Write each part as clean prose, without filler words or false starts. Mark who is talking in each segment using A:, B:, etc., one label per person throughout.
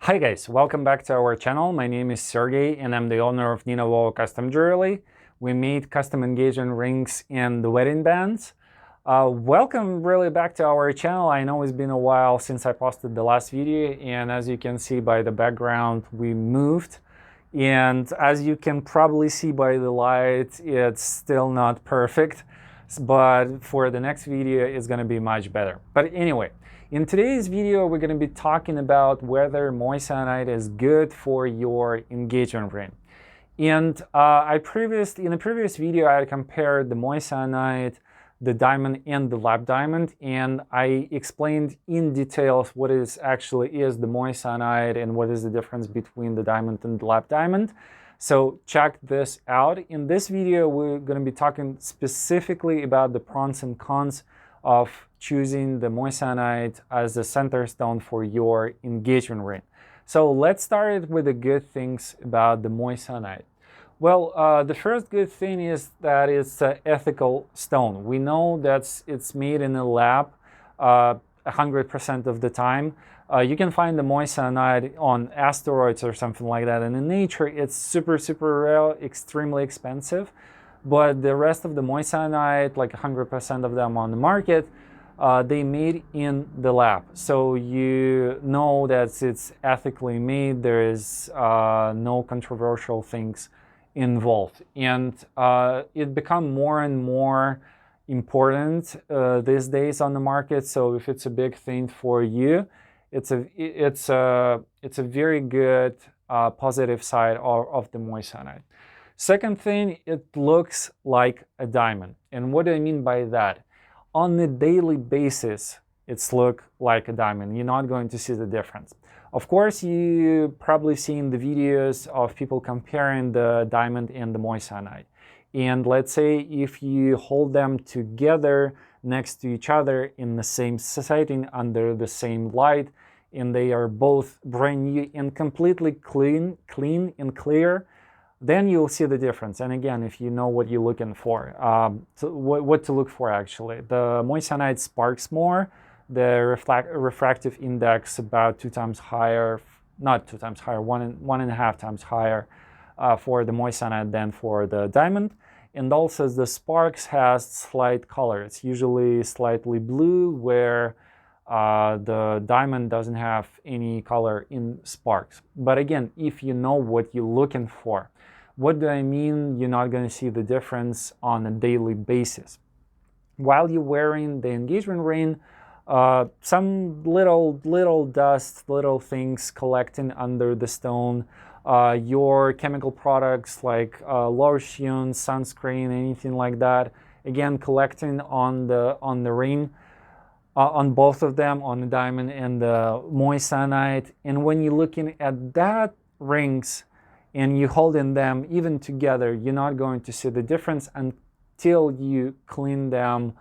A: Hi guys, welcome back to our channel. My name is Sergey and I'm the owner of NinaVova Custom Jewelry. We made custom engagement rings and the wedding bands. Welcome really back to our channel. I know it's been a while since I posted the last video, and as you can see by the background, we moved. And as you can probably see by the light, it's still not perfect, but for the next video it's going to be much better. But anyway, in today's video we're going to be talking about whether Moissanite is good for your engagement ring. And in a previous video I compared the Moissanite, the diamond, and the lap diamond, and I explained in details what is the Moissanite and what is the difference between the diamond and the lap diamond. So check this out. In this video we're going to be talking specifically about the pros and cons of choosing the Moissanite as the center stone for your engagement ring. So let's start with the good things about the Moissanite. Well, the first good thing is that it's an ethical stone. We know that it's made in a lab 100% of the time. You can find the Moissanite on asteroids or something like that, and in nature it's super rare, extremely expensive. But the rest of the Moissanite, like 100% of them on the market, they made in the lab. So you know that it's ethically made. There is no controversial things involved, and it become more and more important these days on the market. So if it's a big thing for you, it's a very good positive side of the Moissanite. Second thing, it looks like a diamond. And what do I mean by that? On a daily basis, it's look like a diamond. You're not going to see the difference. Of course, you probably seen the videos of people comparing the diamond and the Moissanite. And let's say if you hold them together next to each other in the same setting under the same light, and they are both brand new and completely clean and clear, then you'll see the difference. And again, if you know what you're looking for, what to look for actually. The Moissanite sparks more. The refractive index about 2 times higher, not 2 times higher, 1.5 times higher for the Moissanite than for the diamond. And also the sparks has slight color. It's usually slightly blue, where the diamond doesn't have any color in sparks. But again, if you know what you're looking for, what do I mean you're not going to see the difference on a daily basis? While you're wearing the engagement ring, some little dust, little things collecting under the stone, your chemical products like lotion, sunscreen, anything like that, again collecting on the ring, on both of them, on the diamond and the Moissanite. And when you're looking at that rings and you holding them even together, you're not going to see the difference until you clean them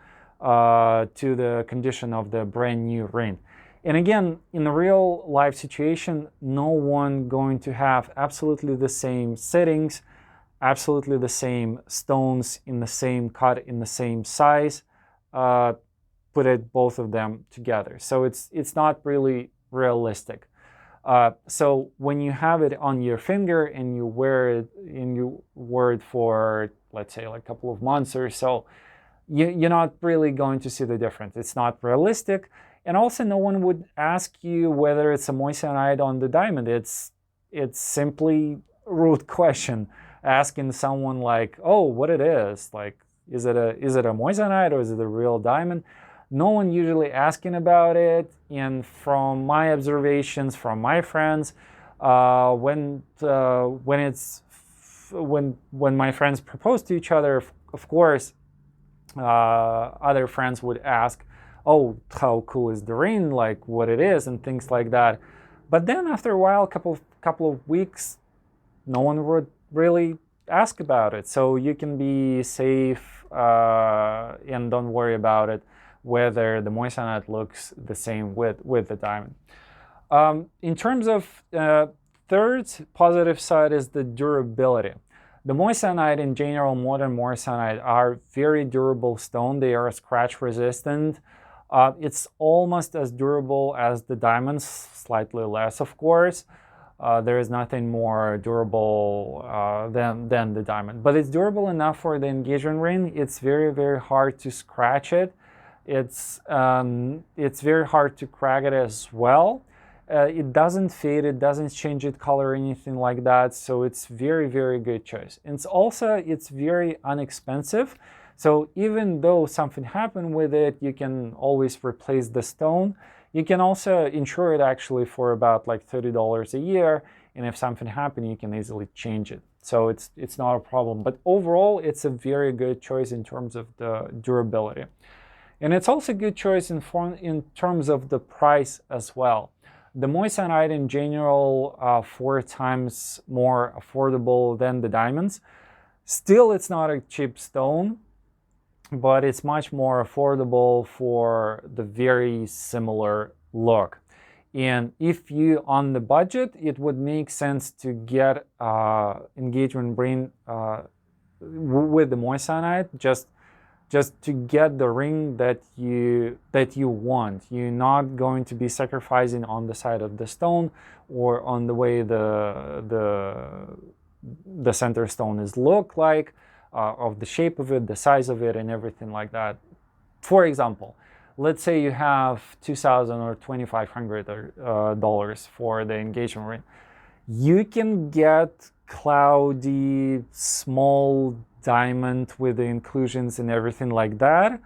A: to the condition of the brand new ring. And again, in a real life situation, no one going to have absolutely the same settings, absolutely the same stones in the same cut, in the same size, put it both of them together. So it's not really realistic. So when you have it on your finger and you wear it for, let's say, like a couple of months or so, you're not really going to see the difference. It's not realistic. And also no one would ask you whether it's a Moissanite on the diamond. It's simply a rude question, asking someone like, oh, what it is, like, is it a Moissanite or is it a real diamond? No one usually asking about it. And from my observations, from my friends, when my friends propose to each other, of course, other friends would ask, oh, how cool is the ring, like what it is and things like that. But then after a while, couple of weeks, no one would really ask about it. So you can be safe and don't worry about it whether the Moissanite looks the same with the diamond. In terms of third positive side is the durability. The Moissanite in general, modern Moissanite, are very durable stone. They are scratch resistant. It's almost as durable as the diamonds, slightly less, of course. There is nothing more durable than the diamond, but it's durable enough for the engagement ring. It's very, very hard to scratch it. It's very hard to crack it as well. It doesn't fade, it doesn't change its color or anything like that, so it's very, very good choice. And it's very inexpensive. So even though something happened with it, you can always replace the stone. You can also insure it actually for about like $30 a year, and if something happened, you can easily change it. So it's not a problem. But overall, it's a very good choice in terms of the durability. And it's also a good choice in terms of the price as well. The Moissanite in general, 4 times more affordable than the diamonds. Still, it's not a cheap stone, but it's much more affordable for the very similar look. And if you on the budget, it would make sense to get engagement ring with the Moissanite, just to get the ring that you want. You're not going to be sacrificing on the side of the stone or on the way the center stone is look like, of the shape of it, the size of it, and everything like that. For example, let's say you have $2,000 or $2,500 for the engagement ring. You can get cloudy, small diamond with the inclusions and everything like that,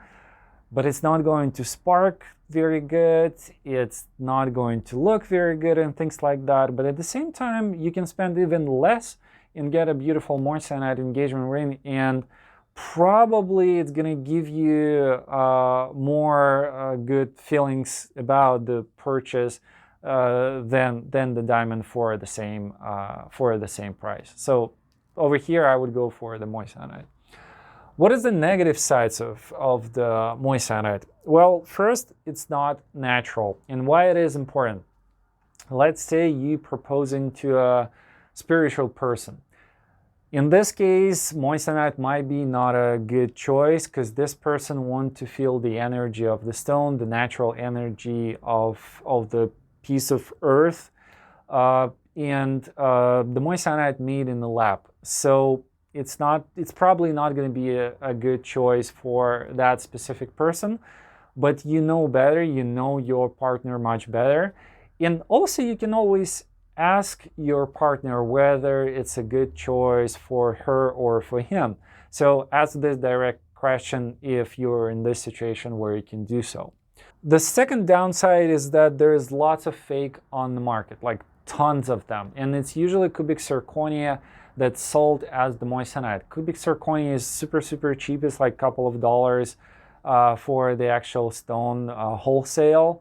A: but it's not going to spark very good. It's not going to look very good and things like that. But at the same time, you can spend even less and get a beautiful Moissanite engagement ring, and probably it's going to give you more good feelings about the purchase than the diamond for the same price. So over here, I would go for the Moissanite. What is the negative sides of the Moissanite? Well, first, it's not natural. And why it is important? Let's say you proposing to a spiritual person. In this case, Moissanite might be not a good choice because this person wants to feel the energy of the stone, the natural energy of the piece of earth, and the Moissanite made in the lab. So it's probably not going to be a good choice for that specific person, but you know better, you know your partner much better. And also you can always ask your partner whether it's a good choice for her or for him. So ask this direct question if you're in this situation where you can do so. The second downside is that there's lots of fake on the market, like tons of them, and it's usually cubic zirconia that's sold as the Moissanite. Cubic zirconia is super, super cheap. It's like a couple of dollars for the actual stone wholesale.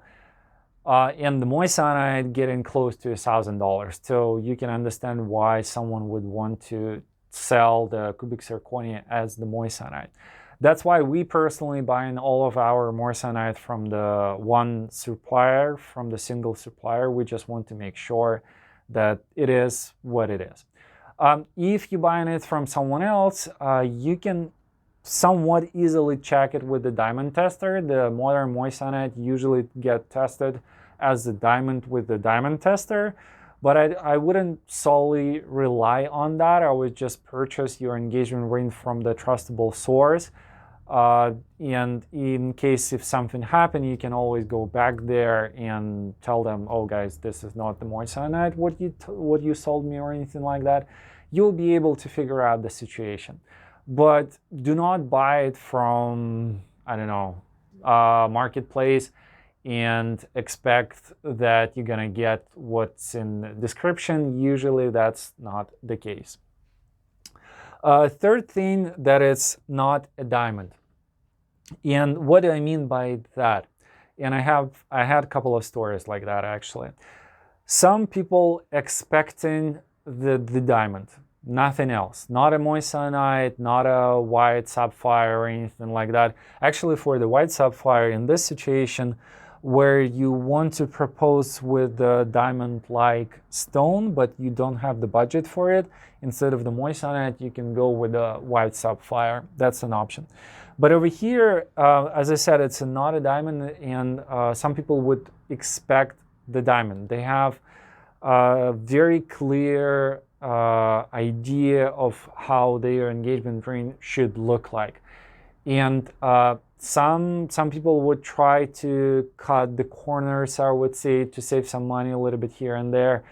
A: And the Moissanite getting close to $1,000. So you can understand why someone would want to sell the cubic zirconia as the Moissanite. That's why we personally buy in all of our Moissanite from the one supplier, from the single supplier. We just want to make sure that it is what it is. If you're buying it from someone else, you can somewhat easily check it with the diamond tester. The modern Moissanite usually get tested as a diamond with the diamond tester, but I wouldn't solely rely on that. I would just purchase your engagement ring from the trustable source. And in case if something happened, you can always go back there and tell them, oh guys, this is not the Moissanite, what you sold me or anything like that. You'll be able to figure out the situation. But do not buy it from, I don't know, marketplace and expect that you're gonna get what's in the description. Usually that's not the case. Third thing, that it's not a diamond. And what do I mean by that? And I had a couple of stories like that actually. Some people expecting the diamond, nothing else, not a Moissanite, not a white sapphire or anything like that. Actually, for the white sapphire in this situation where you want to propose with the diamond-like stone, but you don't have the budget for it, instead of the Moissanite, you can go with the white sapphire. That's an option. But over here, as I said, it's not a diamond, and some people would expect the diamond. They have a very clear idea of how their engagement ring should look like. And some people would try to cut the corners, I would say, to save some money a little bit here and there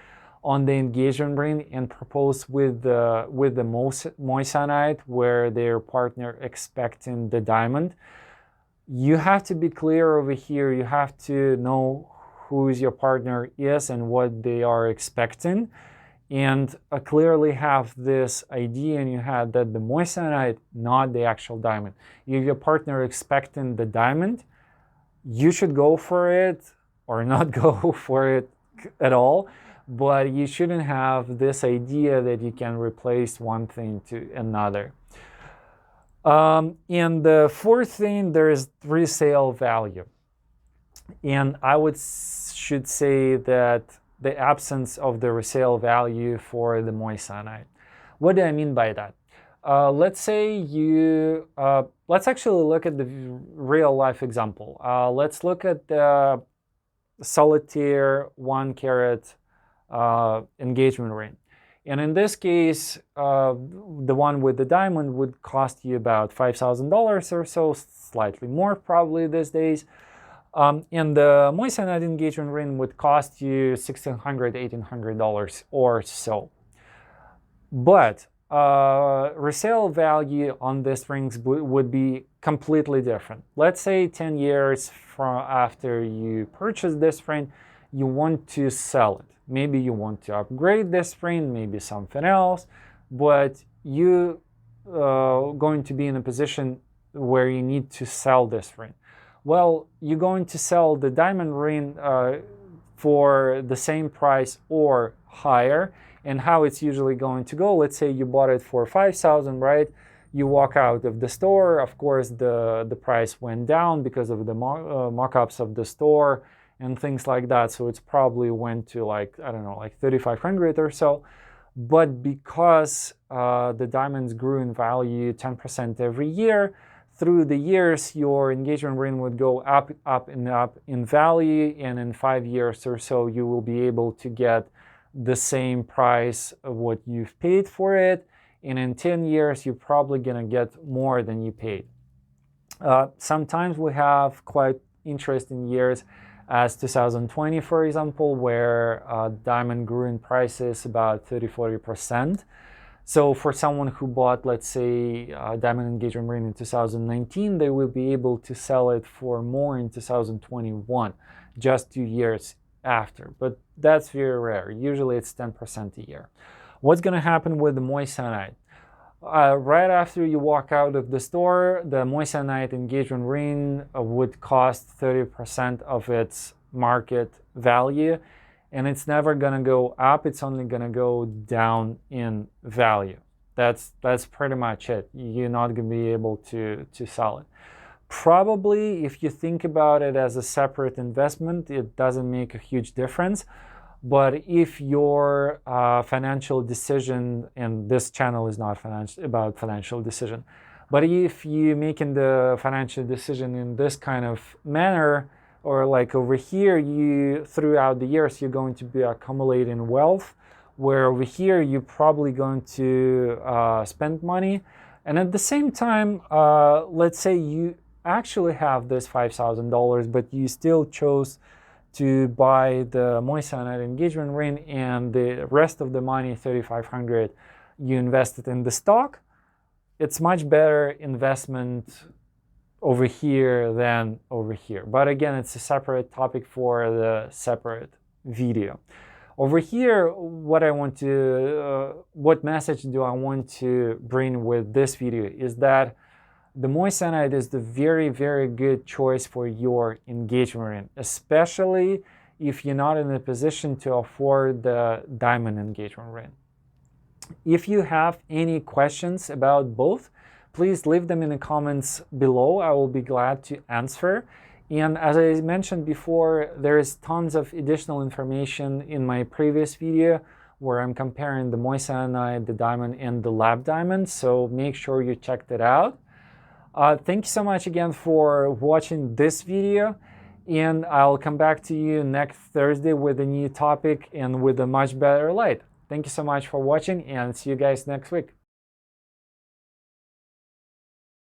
A: on the engagement ring and propose with the moissanite, where their partner expecting the diamond. You have to be clear over here. You have to know who your partner is and what they are expecting, and clearly have this idea in your head that the moissanite, not the actual diamond. If your partner expecting the diamond, you should go for it or not go for it at all. But you shouldn't have this idea that you can replace one thing to another. And the fourth thing, there is resale value. And I should say that the absence of the resale value for the moissanite. What do I mean by that? Let's say let's actually look at the real life example. Let's look at the solitaire 1 carat engagement ring. And in this case, the one with the diamond would cost you about $5,000 or so, slightly more probably these days. And the moissanite engagement ring would cost you $1,600, $1,800 or so. But resale value on these rings would be completely different. Let's say 10 years from after you purchase this ring, you want to sell it. Maybe you want to upgrade this ring, maybe something else, but you going to be in a position where you need to sell this ring. Well, you're going to sell the diamond ring for the same price or higher. And how it's usually going to go, let's say you bought it for $5,000, right? You walk out of the store. Of course, the price went down because of the mock-ups of the store and things like that. So it's probably went to like, I don't know, like $3,500 or so. But because the diamonds grew in value 10% every year, through the years, your engagement ring would go up, up, and up in value. And in 5 years or so, you will be able to get the same price of what you've paid for it. And in 10 years, you're probably going to get more than you paid. Sometimes we have quite interesting years as 2020, for example, where diamond grew in prices about 30-40%. So for someone who bought, let's say, a diamond engagement ring in 2019, they will be able to sell it for more in 2021, just 2 years after. But that's very rare. Usually it's 10% a year. What's going to happen with the moissanite? Right after you walk out of the store, the moissanite engagement ring would cost 30% of its market value, and it's never going to go up. It's only going to go down in value. That's pretty much it. You're not going to be able to sell it. Probably, if you think about it as a separate investment, it doesn't make a huge difference. But if your financial decision, and this channel is not about financial decision, but if you're making the financial decision in this kind of manner, or like over here, you throughout the years, you're going to be accumulating wealth, where over here, you're probably going to spend money. And at the same time, let's say you actually have this $5,000, but you still chose to buy the moissanite engagement ring, and the rest of the money, $3,500, you invested in the stock. It's much better investment over here than over here. But again, it's a separate topic for the separate video. Over here, what message do I want to bring with this video is that the moissanite is the very, very good choice for your engagement ring, especially if you're not in a position to afford the diamond engagement ring. If you have any questions about both, please leave them in the comments below. I will be glad to answer. And as I mentioned before, there is tons of additional information in my previous video where I'm comparing the moissanite, the diamond, and the lab diamond. So make sure you check that out. Thank you so much again for watching this video, and I'll come back to you next Thursday with a new topic and with a much better light. Thank you so much for watching, and see you guys next week.